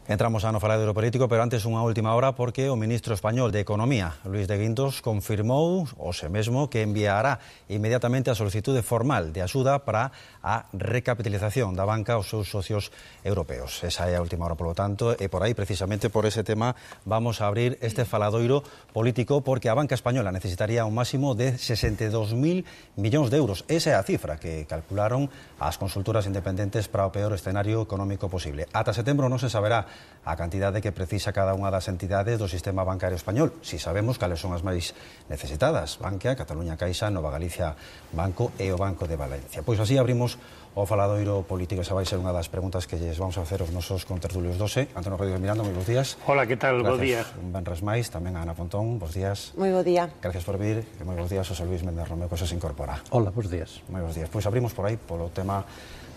Entramos a no falar de político, pero antes unha última hora porque o ministro español de Economía, Luís de Guindos, confirmou hoxe mesmo que enviará inmediatamente a solicitude formal de axuda para a recapitalización da banca aos seus socios europeos. Esa é a última hora, polo tanto, e por aí, precisamente por ese tema, vamos a abrir este faladoiro político porque a banca española necesitaría un máximo de 62.000 millóns de euros. Esa é a cifra que calcularon as consultoras independentes para o peor escenario económico posible. Ata setembro non se saberá a cantidade que precisa cada unha das entidades do sistema bancario español. Si sabemos cales son as máis necesitadas: Bankia, Cataluña Caixa, Nova Galicia Banco e o Banco de Valencia. Pois así abrimos o faladoiro político. Esa vai ser unha das preguntas que lles vamos a facer aos nosos contertulios 12. Antonio Rodríguez Miranda, moi bons días. Hola, que tal? Bo día. Un benres máis, tamén a Ana Pontón, bons días. Moi bo día. Gracias por vir, e moi bons días, José Luis Méndez Romeu, que se incorpora. Hola, bons días. Moi bons días. Pois abrimos por aí polo tema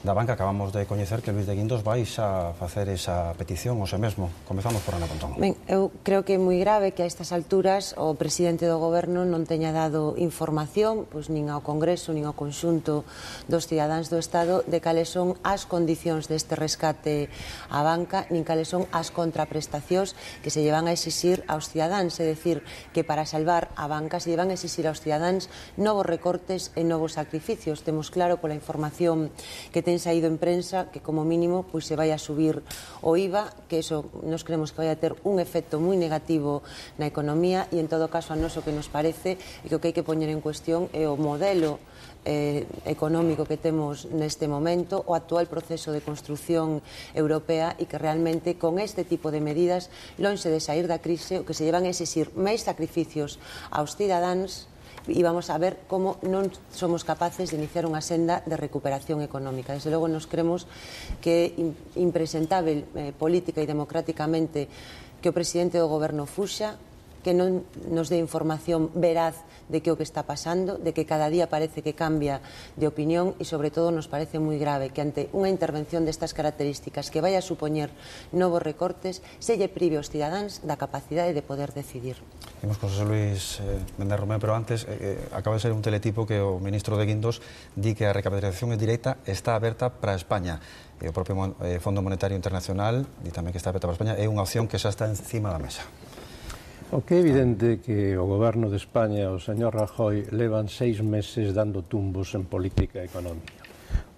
da banca. Acabamos de coñecer que Luís de Guindos vais a facer esa petición hoxe mesmo. Comezamos por Ana Pontón. Ben, eu creo que é moi grave que a estas alturas o presidente do goberno non teña dado información, pois nin ao Congreso, nin ao conxunto dos cidadáns do Estado de cales son as condicións deste rescate á banca, nin cales son as contraprestacións que se llevan a exixir aos cidadáns, é dicir, que para salvar a banca se llevan a exixir aos cidadáns novos recortes e novos sacrificios. Temos claro pola información que ten saído en prensa que como mínimo pois se vai a subir o IVA, que eso nos creemos que vai a ter un efecto moi negativo na economía, e en todo caso a nos o que nos parece é que o que hai que poñer en cuestión é o modelo económico que temos neste momento, o actual proceso de construción europea, e que realmente con este tipo de medidas, lonxe de sair da crise, o que se llevan a exixir máis sacrificios aos cidadáns, e vamos a ver como non somos capaces de iniciar unha senda de recuperación económica. Desde logo nos creemos que é impresentable política e democráticamente que o presidente do goberno fuxa, que non nos dé información veraz de que o que está pasando, de que cada día parece que cambia de opinión, e sobre todo nos parece moi grave que ante unha intervención destas características que vai a supoñer novos recortes, se lle prive aos cidadáns da capacidade de poder decidir. Imos con José Luis Méndez Romeu, pero antes acaba de ser un teletipo que o ministro de Guindos di que a recapitalización directa está aberta para España. E o propio Fondo Monetario Internacional di tamén que está aberta para España. É unha opción que xa está encima da mesa. O que é evidente que o goberno de España, o señor Rajoy, levan 6 meses dando tumbos en política económica.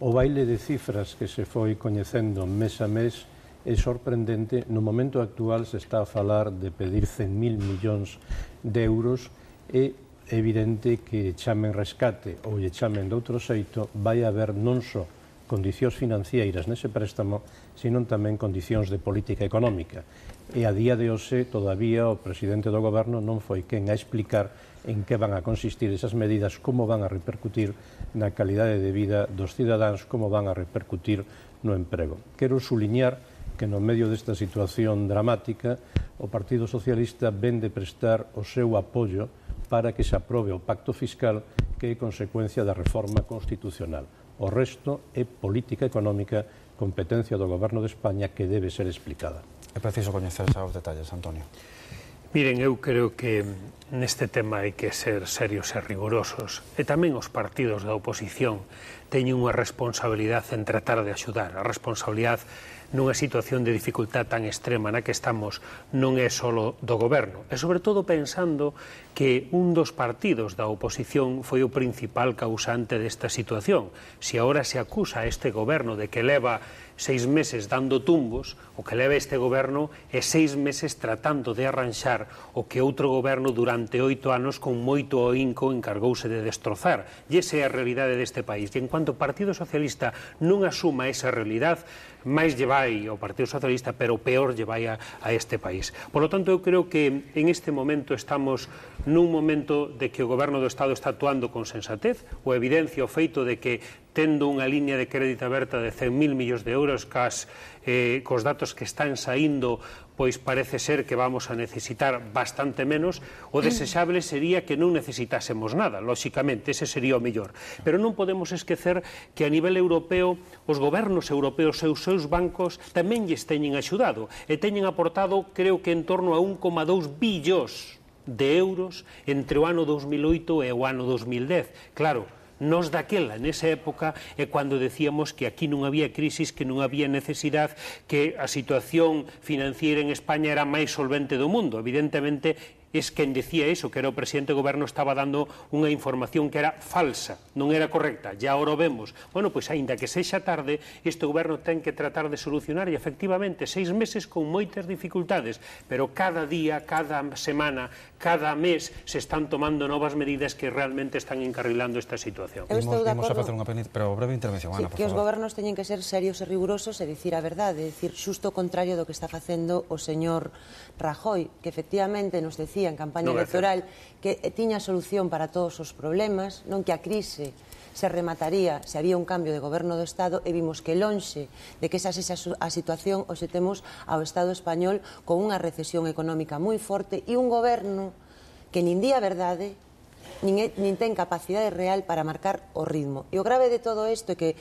O baile de cifras que se foi coñecendo mes a mes é sorprendente. No momento actual se está a falar de pedir 100.000 millóns de euros. É evidente que chamen rescate ou lle chamen de outro xeito, vai haber non só condicións financeiras nese préstamo, sino tamén condicións de política económica. E a día de hoxe, todavía, o presidente do goberno non foi quen a explicar en que van a consistir esas medidas, como van a repercutir na calidade de vida dos cidadáns, como van a repercutir no emprego. Quero suliñar que no medio desta situación dramática o Partido Socialista ven de prestar o seu apoio para que se aprobe o pacto fiscal, que é consecuencia da reforma constitucional. O resto é política económica, competencia do goberno de España, que debe ser explicada. É preciso coñecer xa os detalles, Antonio. Miren, eu creo que neste tema hai que ser serios e rigurosos, e tamén os partidos da oposición teñen unha responsabilidade en tratar de axudar. A responsabilidade nunha situación de dificultad tan extrema na que estamos non é só do goberno, e sobre todo pensando que un dos partidos da oposición foi o principal causante desta situación. Se agora se acusa a este goberno de que leva 6 meses dando tumbos, o que leva este goberno é 6 meses tratando de arranxar o que outro goberno durante 8 anos con moito oínco encargouse de destrozar. E esa é a realidade deste país. E en cuanto o Partido Socialista non asuma esa realidade, máis lle vai ao Partido Socialista, pero peor lle vai a este país. Por lo tanto, eu creo que en este momento estamos nun momento de que o goberno do Estado está actuando con sensatez. O evidencia o feito de que tendo unha liña de crédito aberta de 100.000 millóns de euros, cos datos que están saindo, pois parece ser que vamos a necesitar bastante menos. O desexable sería que non necesitásemos nada, lóxicamente, ese sería o mellor. Pero non podemos esquecer que a nivel europeo, os gobernos europeos e os seus bancos tamén lles teñen axudado, e teñen aportado, creo que en torno a 1,2 billóns de euros entre o ano 2008 e o ano 2010. Claro, Nos daquela, nesa época, é cando decíamos que aquí non había crisis, que non había necesidade, que a situación financiera en España era máis solvente do mundo. Evidentemente, es quen decía iso, que era o presidente do goberno, estaba dando unha información que era falsa, non era correcta, ya ahora o vemos. Bueno, pois aínda que sexa tarde, este goberno ten que tratar de solucionar, e efectivamente 6 meses con moitas dificultades, pero cada día, cada semana, cada mes se están tomando novas medidas que realmente están encarrilando esta situación. Eu estou de acordo, pero breve intervención, Ana, por que os favor. gobernos teñen que ser serios e rigurosos e dicir a verdade, dicir xusto o contrario do que está facendo o señor Rajoy, que efectivamente nos decía en campaña electoral que tiña solución para todos os problemas, non que a crise se remataría se había un cambio de goberno do Estado, e vimos que lonxe de que esa sexa a situación, hoxe temos ao Estado español con unha recesión económica moi forte e un goberno que nin di a verdade, nin ten capacidade real para marcar o ritmo. E o grave de todo isto é que,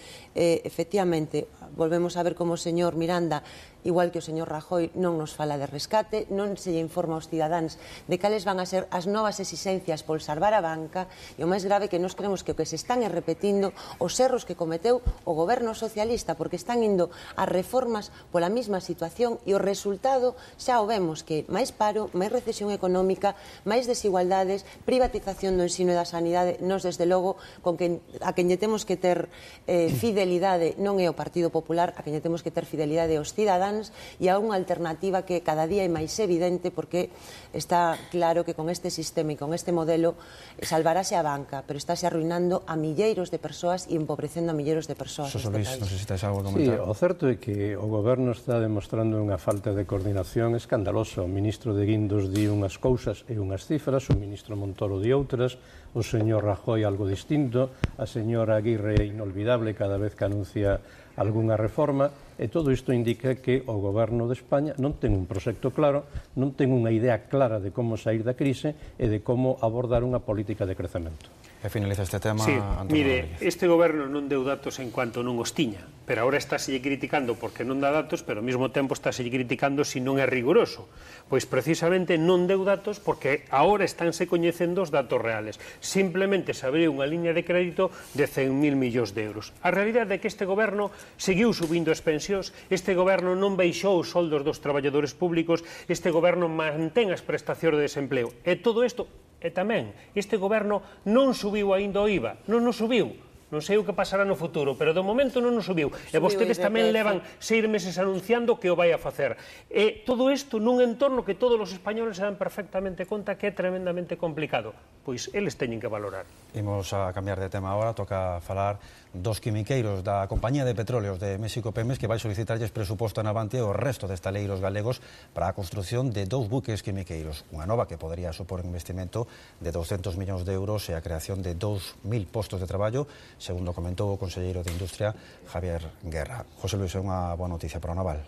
efectivamente, volvemos a ver como o señor Miranda, igual que o señor Rajoy, non nos fala de rescate, non se lle informa aos cidadáns de cales van a ser as novas exigencias por salvar a banca, e o máis grave que nos creemos que o que se están é repetindo os erros que cometeu o goberno socialista, porque están indo as reformas pola mesma situación, e o resultado xa o vemos, que máis paro, máis recesión económica, máis desigualdades, privatización do ensino e da sanidade. Nos, desde logo, a quen lle temos que ter fidelidade non é o Partido Popular, a quen lle temos que ter fidelidade aos cidadáns, e a unha alternativa que cada día é máis evidente, porque está claro que con este sistema e con este modelo salvarase a banca, pero estáse arruinando a milleiros de persoas e empobrecendo a milleiros de persoas neste país. Non sei se tes algo a Sí, comentar. o certo é que o goberno está demostrando unha falta de coordinación escandalosa. O ministro de Guindos di unhas cousas e unhas cifras, o ministro Montoro di outras, o señor Rajoy algo distinto, a señora Aguirre é inolvidable cada vez que anuncia algunha reforma, e todo isto indica que o goberno de España non ten un proxecto claro, non ten unha idea clara de como sair da crise e de como abordar unha política de crecemento. E finaliza este tema, Sí, Antonio mire, Rodríguez. este goberno non deu datos en cuanto non os tiña, pero agora estáse criticando porque non dá datos, pero ao mesmo tempo estáse criticando se non é riguroso. Pois precisamente non deu datos porque agora estánse coñecendo os datos reales. Simplemente se abriu unha liña de crédito de 100.000 millóns de euros. A realidade é que este goberno seguiu subindo as pensións, este goberno non baixou os soldos dos traballadores públicos, este goberno mantén as prestacións de desempleo. E todo isto, e tamén, este goberno non subiu aínda o IVA, non nos subiu. Non sei o que pasará no futuro, pero de momento non nos subiu. E vostedes tamén levan 6 meses anunciando que o vai a facer. E todo isto nun entorno que todos os españoles se dan perfectamente conta que é tremendamente complicado. Pois eles teñen que valorar. Imos a cambiar de tema agora, toca falar dos quimiqueiros da Compañía de Petróleos de México Pemex, que vai solicitarlles presuposto en avante ao resto de estaleiros galegos para a construción de 2 buques quimiqueiros, unha nova que podría supor un investimento de 200 millóns de euros e a creación de 2.000 postos de traballo, segundo comentou o conselleiro de Industria, Javier Guerra. José Luis, é unha boa noticia para o naval.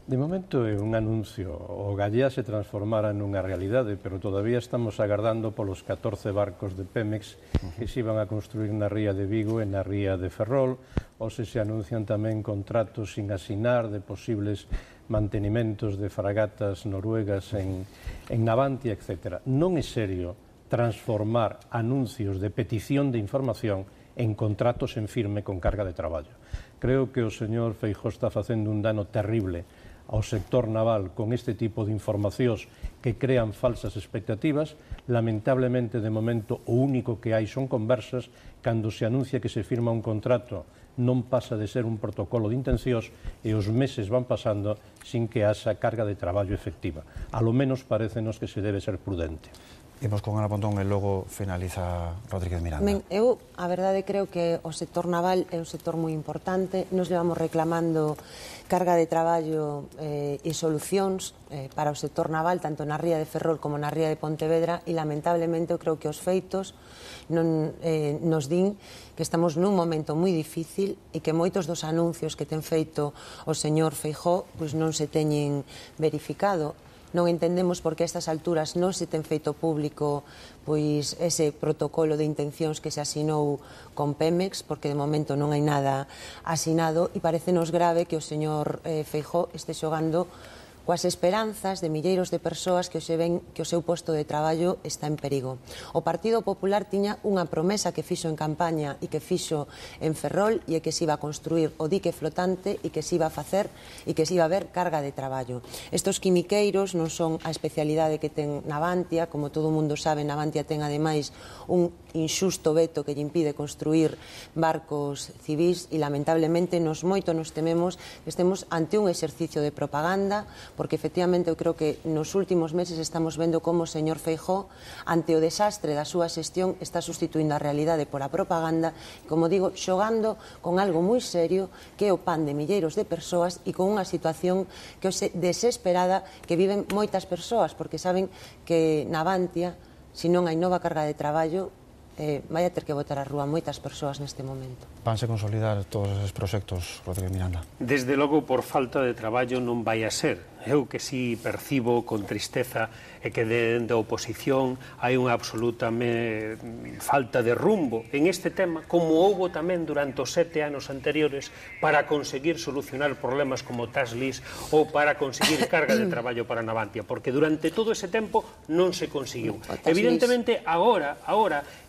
De momento é un anuncio, o Gallá se transformara nunha realidade, pero todavía estamos agardando polos 14 barcos de Pemex que se iban a construir na ría de Vigo e na ría de Ferrol, ou se anuncian tamén contratos sin asinar de posibles mantenimentos de fragatas noruegas en Navantia, etc. Non é serio transformar anuncios de petición de información en contratos en firme con carga de traballo. Creo que o señor Feijóo está facendo un dano terrible ao sector naval con este tipo de informacións que crean falsas expectativas. Lamentablemente, de momento, o único que hai son conversas. Cando se anuncia que se firma un contrato, non pasa de ser un protocolo de intencións e os meses van pasando sin que haxa carga de traballo efectiva. A lo menos parécenos que se debe ser prudente. Imos con Ana Pontón e logo finaliza Rodríguez Miranda. Eu, a verdade, creo que o sector naval é un sector moi importante. Nos levamos reclamando carga de traballo e solucións para o sector naval, tanto na ría de Ferrol como na ría de Pontevedra, e lamentablemente eu creo que os feitos nos din que estamos nun momento moi difícil e que moitos dos anuncios que ten feito o señor Feijóo pois non se teñen verificado. Non entendemos por que a estas alturas non se ten feito público pois ese protocolo de intencións que se asinou con Pemex, porque de momento non hai nada asinado, e parecenos grave que o señor Feijóo este xogando coas esperanzas de milleiros de persoas que hoxe ven que o seu posto de traballo está en perigo. O Partido Popular tiña unha promesa que fixo en campaña e que fixo en Ferrol e que se iba a construir o dique flotante e que se iba a facer e que se iba a haber carga de traballo. Estos quimiqueiros non son a especialidade que ten Navantia, como todo o mundo sabe, Navantia ten ademais un injusto veto que lle impide construir barcos civís e lamentablemente nos tememos que estemos ante un exercicio de propaganda, porque efectivamente eu creo que nos últimos meses estamos vendo como o señor Feijóo, ante o desastre da súa xestión, está sustituindo a realidade por a propaganda, e, como digo, xogando con algo moi serio que é o pan de milleiros de persoas e con unha situación que é desesperada que viven moitas persoas, porque saben que Navantia, se non hai nova carga de traballo, vai a ter que botar a rúa moitas persoas neste momento. Vanse consolidar todos esos proxectos, Rodríguez Miranda? Desde logo, por falta de traballo non vai a ser. Eu que si percibo con tristeza é que dende a oposición hai unha absoluta falta de rumbo en este tema, como houbo tamén durante os 7 anos anteriores para conseguir solucionar problemas como Tax ou para conseguir carga de traballo para Navantia, porque durante todo ese tempo non se conseguiu. Evidentemente, agora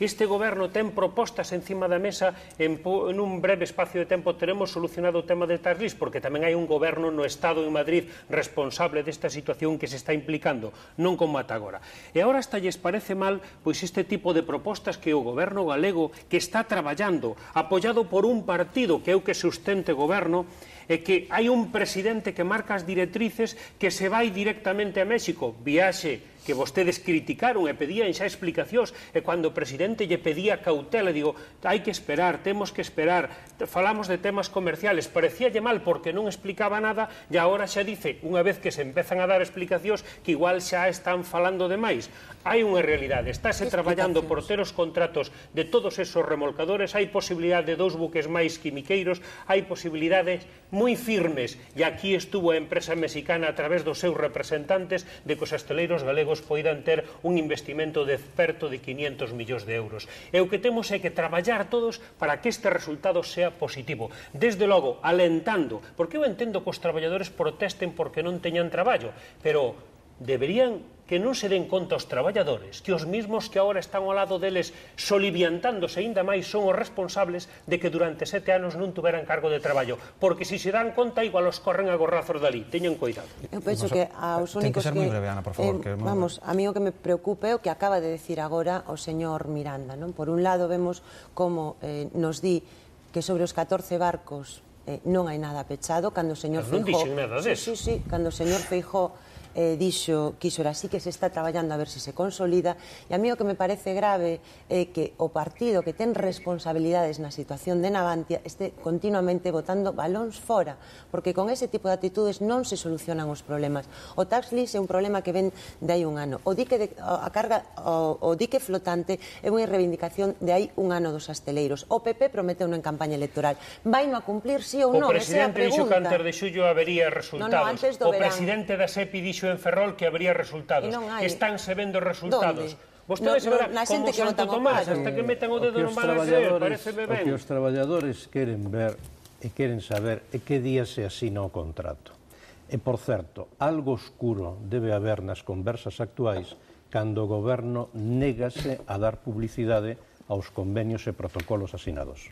este goberno ten propostas encima da mesa, en un breve espacio de tempo teremos solucionado o tema de Tax, porque tamén hai un goberno no Estado en Madrid responsable desta situación que se está implicando, non como ata agora. E agora hasta lles parece mal pois este tipo de propostas que o goberno galego, que está traballando, apoiado por un partido que é o que sustente o goberno, e que hai un presidente que marca as directrices que se vai directamente a México, viaxe que vostedes criticaron e pedían xa explicacións, e cando o presidente lle pedía cautela, digo, hai que esperar, temos que esperar, falamos de temas comerciales, parecíalle mal porque non explicaba nada, e agora xa dice, unha vez que se empezan a dar explicacións, que igual xa están falando de máis. Hai unha realidade, estáse traballando por ter os contratos de todos esos remolcadores, hai posibilidade de 2 buques máis quimiqueiros, hai posibilidades moi firmes, e aquí estuvo a empresa mexicana a través dos seus representantes de que os hosteleiros galegos poidan ter un investimento de perto de 500 millóns de euros. E o que temos é que traballar todos para que este resultado sea positivo. Desde logo, alentando, porque eu entendo que os traballadores protesten porque non teñan traballo, pero deberían que non se den conta os traballadores, que os mismos que agora están ao lado deles soliviantándose aínda máis son os responsables de que durante 7 anos non tuveran cargo de traballo, porque se se dan conta igual os corren a gorrazos dali, teñan cuidado. Eu penso que aos únicos que... Ten que ser moi breve, Ana, por favor. Vamos, a mí o que me preocupa é o que acaba de decir agora o señor Miranda, non? Por un lado vemos como nos di que sobre os 14 barcos non hai nada pechado, cando o señor Feijóo... Non dixen nada deso. Sí, cando o señor Feijóo dixo que iso era así, que se está traballando a ver se se consolida, e a mí o que me parece grave é que o partido que ten responsabilidades na situación de Navantia este continuamente botando balóns fora, porque con ese tipo de actitudes non se solucionan os problemas. O tax lease é un problema que ven de hai un ano. O dique flotante é unha reivindicación de hai un ano dos hosteleiros. O PP prometeu en campaña electoral. Vai non a cumplir, sí ou non? O presidente dixo que antes de xullo habería resultados. O presidente da SEPI dixo en Ferrol que habría resultados. Estánse vendo resultados. Vostedes verán como Santo Tomás, hasta que metan o dedo non van a ser, pareceme ben. O que os traballadores queren ver e queren saber é que día se asina o contrato. E, por certo, algo oscuro debe haber nas conversas actuais cando o goberno négase a dar publicidade aos convenios e protocolos asinados.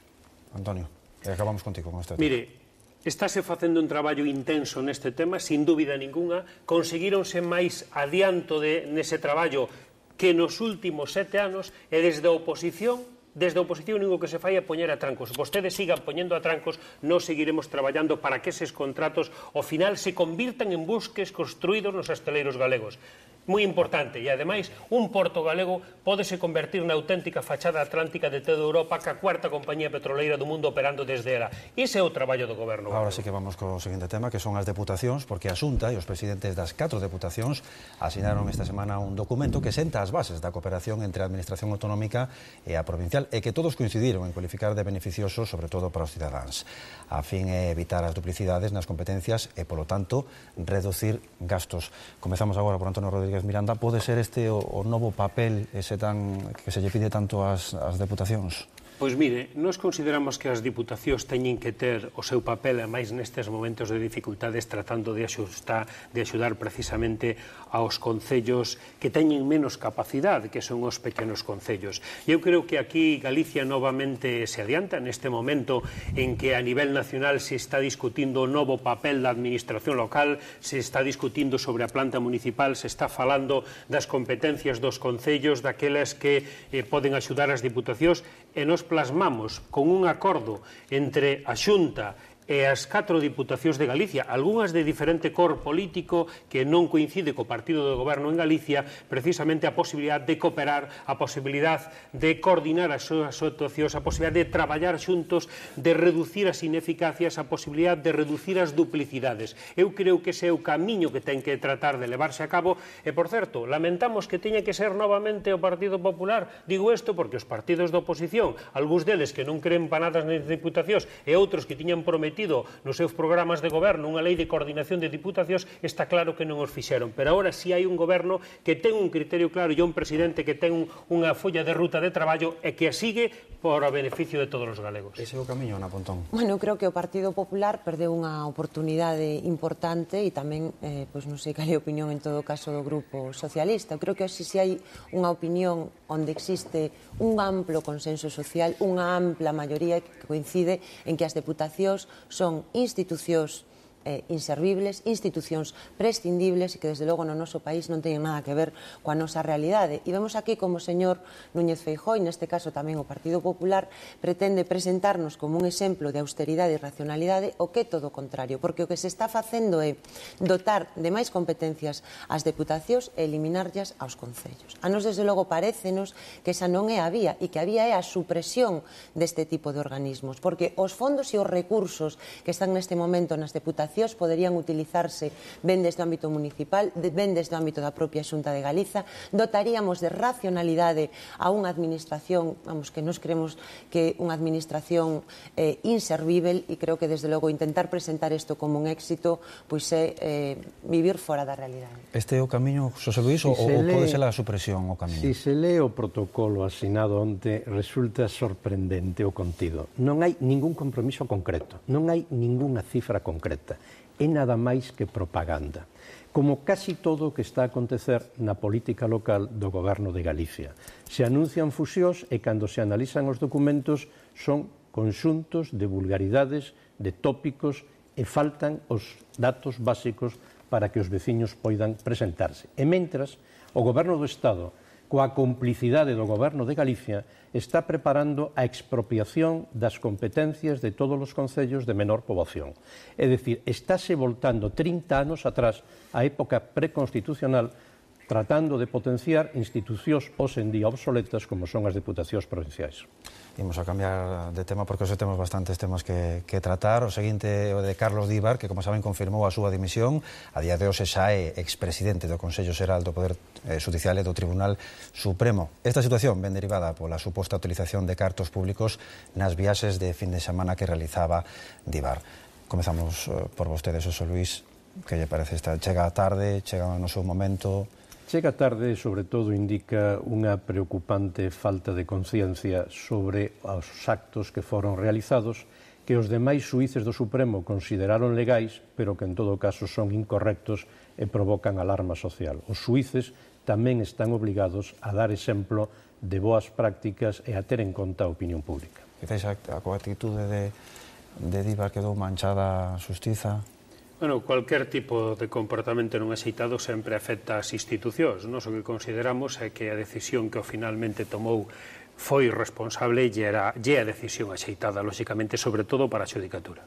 Antonio, acabamos contigo con este tema. Mire, estáse facendo un traballo intenso neste tema, sin dúbida ninguna, conseguíronse máis adianto nese traballo que nos últimos 7 anos, e desde a oposición único que se fai é poñer a trancos. Vostedes sigan poñendo a trancos, nós seguiremos traballando para que eses contratos ao final se convirtan en buques construídos nos hosteleiros galegos. Moi importante, e ademais un porto galego pódese convertir na auténtica fachada atlántica de toda Europa, ca cuarta compañía petroleira do mundo operando desde ela. Ese é o traballo do goberno. Ahora sí que vamos co seguinte tema, que son as deputacións, porque a Xunta e os presidentes das 4 deputacións asinaron esta semana un documento que senta as bases da cooperación entre a Administración Autonómica e a provincial, e que todos coincidiron en cualificar de beneficioso, sobre todo para os cidadáns, a fin de evitar as duplicidades nas competencias e, polo tanto, reducir gastos. Comezamos agora por Antonio Rodríguez Miranda. Pode ser este o novo papel ese que se lle pide tanto ás deputacións? Pois mire, nós consideramos que as diputacións teñen que ter o seu papel, e máis nestes momentos de dificultades, tratando de axudar precisamente aos concellos que teñen menos capacidade, que son os pequenos concellos. E eu creo que aquí Galicia novamente se adianta neste momento en que a nivel nacional se está discutindo o novo papel da administración local, se está discutindo sobre a planta municipal, se está falando das competencias dos concellos, daquelas que poden axudar as diputacións, e nos plasmamos con un acordo entre a Xunta e as 4 diputacións de Galicia, algunhas de diferente cor político que non coincide co partido do goberno en Galicia, precisamente a posibilidade de cooperar, a posibilidade de coordinar as súas actuacións, a posibilidade de traballar xuntos, de reducir as ineficacias, a posibilidade de reducir as duplicidades. Eu creo que ese é o camiño que ten que tratar de levarse a cabo e, por certo, lamentamos que teña que ser novamente o Partido Popular. Digo isto porque os partidos de oposición, algúns deles que non creen panadas nas diputacións e outros que tiñan prometido nos seus programas de goberno unha lei de coordinación de diputacións, está claro que non os fixeron. Pero agora si hai un goberno que ten un criterio claro e un presidente que ten unha folla de ruta de traballo e que a sigue por o beneficio de todos os galegos. Ese é o camiño, Ana Pontón. Bueno, creo que o Partido Popular perdeu unha oportunidade importante e tamén, pois non sei cal é a opinión en todo caso do Grupo Socialista. Eu creo que se hai unha opinión onde existe un amplo consenso social, unha ampla maioría que coincide en que as deputacións son institucións inservibles, institucións prescindibles e que desde logo no noso país non teñen nada que ver coa nosa realidade. E vemos aquí como o señor Núñez Feijóo, e neste caso tamén o Partido Popular, pretende presentarnos como un exemplo de austeridade e racionalidade, o que é todo o contrario, porque o que se está facendo é dotar de máis competencias ás deputacións e eliminarllas aos concellos. A nos desde logo parécenos que esa non é a vía e que a vía é a supresión deste tipo de organismos, porque os fondos e os recursos que están neste momento nas deputacións poderían utilizarse ben desde o ámbito municipal, ben desde o ámbito da propia Xunta de Galiza, dotaríamos de racionalidade a unha administración, vamos, que nos creemos que unha administración inservível, e creo que desde logo intentar presentar isto como un éxito pois é vivir fora da realidade. Este é o camiño, Xosé Luís, ou pode ser a supresión o camiño? Si se lee o protocolo asinado onte, resulta sorprendente o contido. Non hai ningún compromiso concreto, non hai ningunha cifra concreta. É nada máis que propaganda, como casi todo o que está a acontecer na política local do goberno de Galicia. Se anuncian fusións e cando se analizan os documentos son conxuntos de vulgaridades, de tópicos e faltan os datos básicos para que os veciños poidan presentarse. E mentras, o goberno do Estado, coa complicidade do goberno de Galicia, está preparando a expropiación das competencias de todos os concellos de menor poboación. É dicir, estáse voltando 30 anos atrás á época preconstitucional, tratando de potenciar institucións hoxendía obsoletas como son as deputacións provinciais. Imos a cambiar de tema porque hoxe temos bastantes temas que tratar. O seguinte é o de Carlos Díbar, que, como saben, confirmou a súa dimisión. A día de hoxe xa é expresidente do Consello Xeral do Poder Judicial e do Tribunal Supremo. Esta situación ven derivada pola suposta utilización de cartos públicos nas viaxes de fin de semana que realizaba Díbar. Comezamos por vostedes, Xosé Luís. Que lle parece esta? Chega tarde, chega no seu momento? Chega tarde, sobre todo, indica unha preocupante falta de conciencia sobre os actos que foron realizados, que os demais xuíces do Supremo consideraron legais, pero que en todo caso son incorrectos e provocan alarma social. Os xuíces tamén están obligados a dar exemplo de boas prácticas e a ter en conta a opinión pública. Quizás a coa actitude de Díbar quedou manchada a xustiza? Bueno, cualquier tipo de comportamento non axeitado sempre afecta ás institucións. Nós o que consideramos é que a decisión que finalmente tomou foi responsable e é a decisión axeitada, lóxicamente, sobre todo para a xudicatura.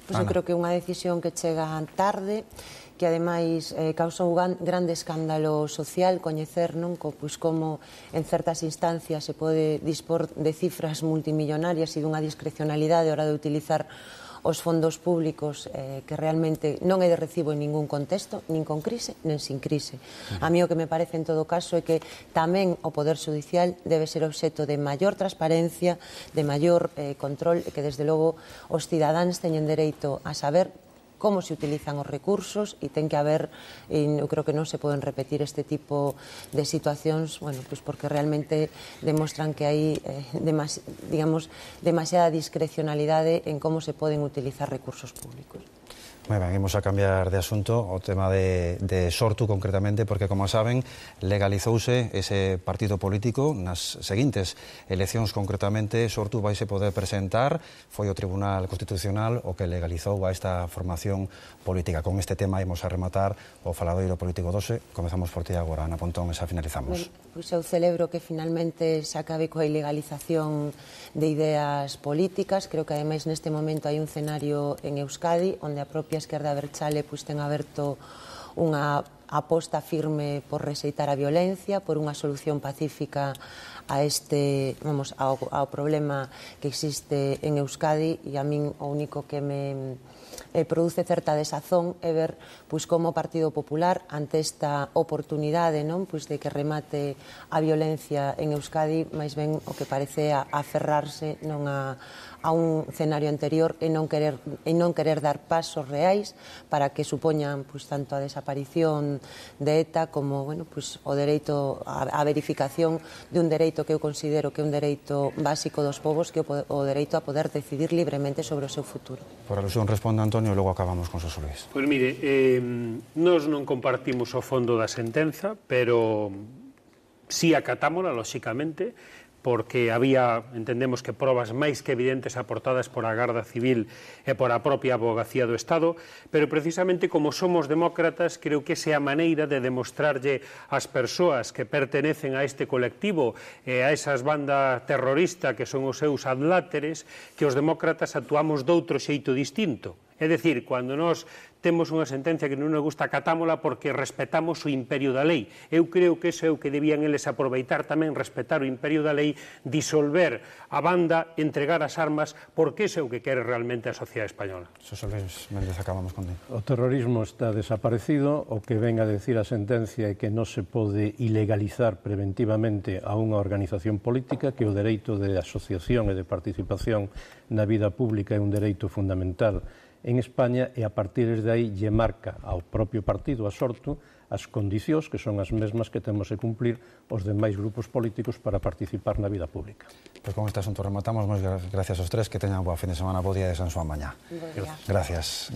Pois eu creo que é unha decisión que chega tarde, que ademais causou grande escándalo social coñecer, non, pois como en certas instancias se pode dispor de cifras multimillonarias e dunha discrecionalidade a hora de utilizar os fondos públicos que realmente non é de recibo en ningún contexto, nin con crise, nin sin crise. A mí o que me parece en todo caso é que tamén o Poder Judicial debe ser obxecto de maior transparencia, de maior control, e que desde logo os cidadáns teñen dereito a saber como se utilizan os recursos e ten que haber, eu creo que non se poden repetir este tipo de situacións, bueno, pois porque realmente demostran que hai demasiada discrecionalidade en como se poden utilizar recursos públicos. Moi ben, imos a cambiar de asunto o tema de Sortu concretamente, porque, como saben, legalizouse ese partido político nas seguintes eleccións. Concretamente, Sortu vaise poder presentar, foi o Tribunal Constitucional o que legalizou a esta formación política. Con este tema imos a rematar o faladoiro político 12. Comezamos por ti agora, Ana Pontón, e xa finalizamos. Pois eu celebro que finalmente se acabe coa ilegalización de ideas políticas. Creo que ademais neste momento hai un escenario en Euskadi onde a propia esquerda abertzale ten aberto unha aposta firme por rexeitar a violencia, por unha solución pacífica a ao problema que existe en Euskadi, e a min o único que me produce certa desazón é ver como o Partido Popular, ante esta oportunidade de que remate a violencia en Euskadi, máis ben o que parece aferrarse a un escenario anterior e non querer dar pasos reais para que supoñan tanto a desaparición de ETA como o dereito á verificación de un dereito que eu considero que é un dereito básico dos povos, que é o dereito a poder decidir libremente sobre o seu futuro. Por alusión responde Antonio e logo acabamos con Xosé Luis. Pois mire, nós non compartimos o fondo da sentenza, pero si acatámola, lóxicamente, porque entendemos que probas máis que evidentes aportadas por a Garda Civil e por a propia Avogacía do Estado, pero precisamente como somos demócratas, creo que esa é a maneira de demostrarlle ás persoas que pertenecen a este colectivo e a esas bandas terroristas que son os seus adláteres, que os demócratas actuamos doutro xeito distinto. É dicir, cando nós temos unha sentencia que non nos gusta, acatámola porque respetamos o imperio da lei. Eu creo que iso é o que debían eles aproveitar tamén, respetar o imperio da lei, disolver a banda, entregar as armas, porque iso é o que quere realmente a sociedade española. Xosé Luis Méndez, acabamos con ti. O terrorismo está desaparecido, o que ven a decir a sentencia é que non se pode ilegalizar preventivamente a unha organización política, que o dereito de asociación e de participación na vida pública é un dereito fundamental en España, e a partir de aí lle marca ao propio partido, a Sortu, as condicións que son as mesmas que temos que cumplir os demais grupos políticos para participar na vida pública. Pois con este asunto rematamos. Moitas gracias aos tres, que teñan boa fin de semana, bo día de San Xoán mañá. Bo día. Gracias.